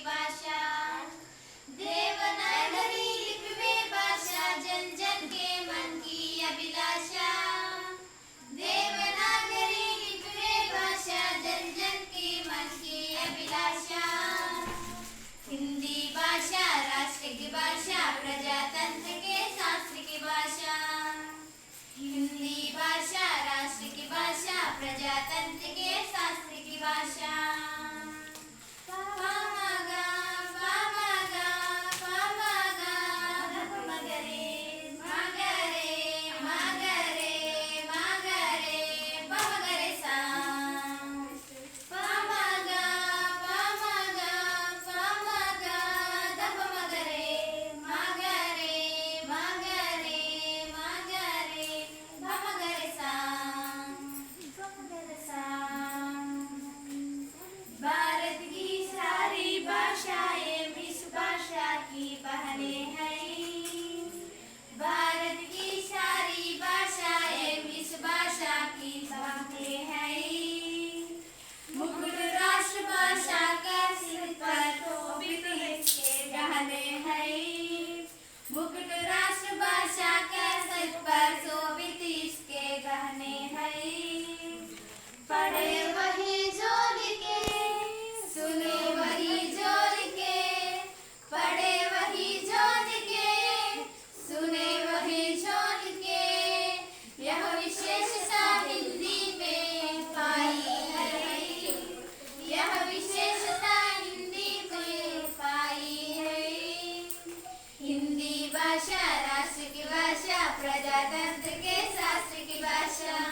भाषा। देवनागरी लिपि में भाषा जन जन के मन की अभिलाषा। देवनागरी लिपि में भाषा जन जन के मन की अभिलाषा। हिंदी भाषा राष्ट्र की भाषा, प्रजातंत्र के शास्त्र की भाषा। हिंदी भाषा राष्ट्र की भाषा, प्रजातंत्र के शास्त्र की भाषा। भारत की सारी भाषाएं इस भाषा की बहने हैं। भारत की सारी भाषाएं इस भाषा की बहने हैं। मुकुट राष्ट्र भाषा का सिर पर शोभित इसके गहने हैं। मुकुट राष्ट्र भाषा का सिर पर शोभित इसके गहने हैं। पढ़े वही जोर के, सुने वही जोर के। पढ़े वही जोर के, सुने वही जोर के। यह विशेषता हिंदी में पाई है। यह विशेषता हिंदी में पाई है। हिंदी भाषा राष्ट्र की भाषा, प्रजातंत्र के शास्त्र की भाषा।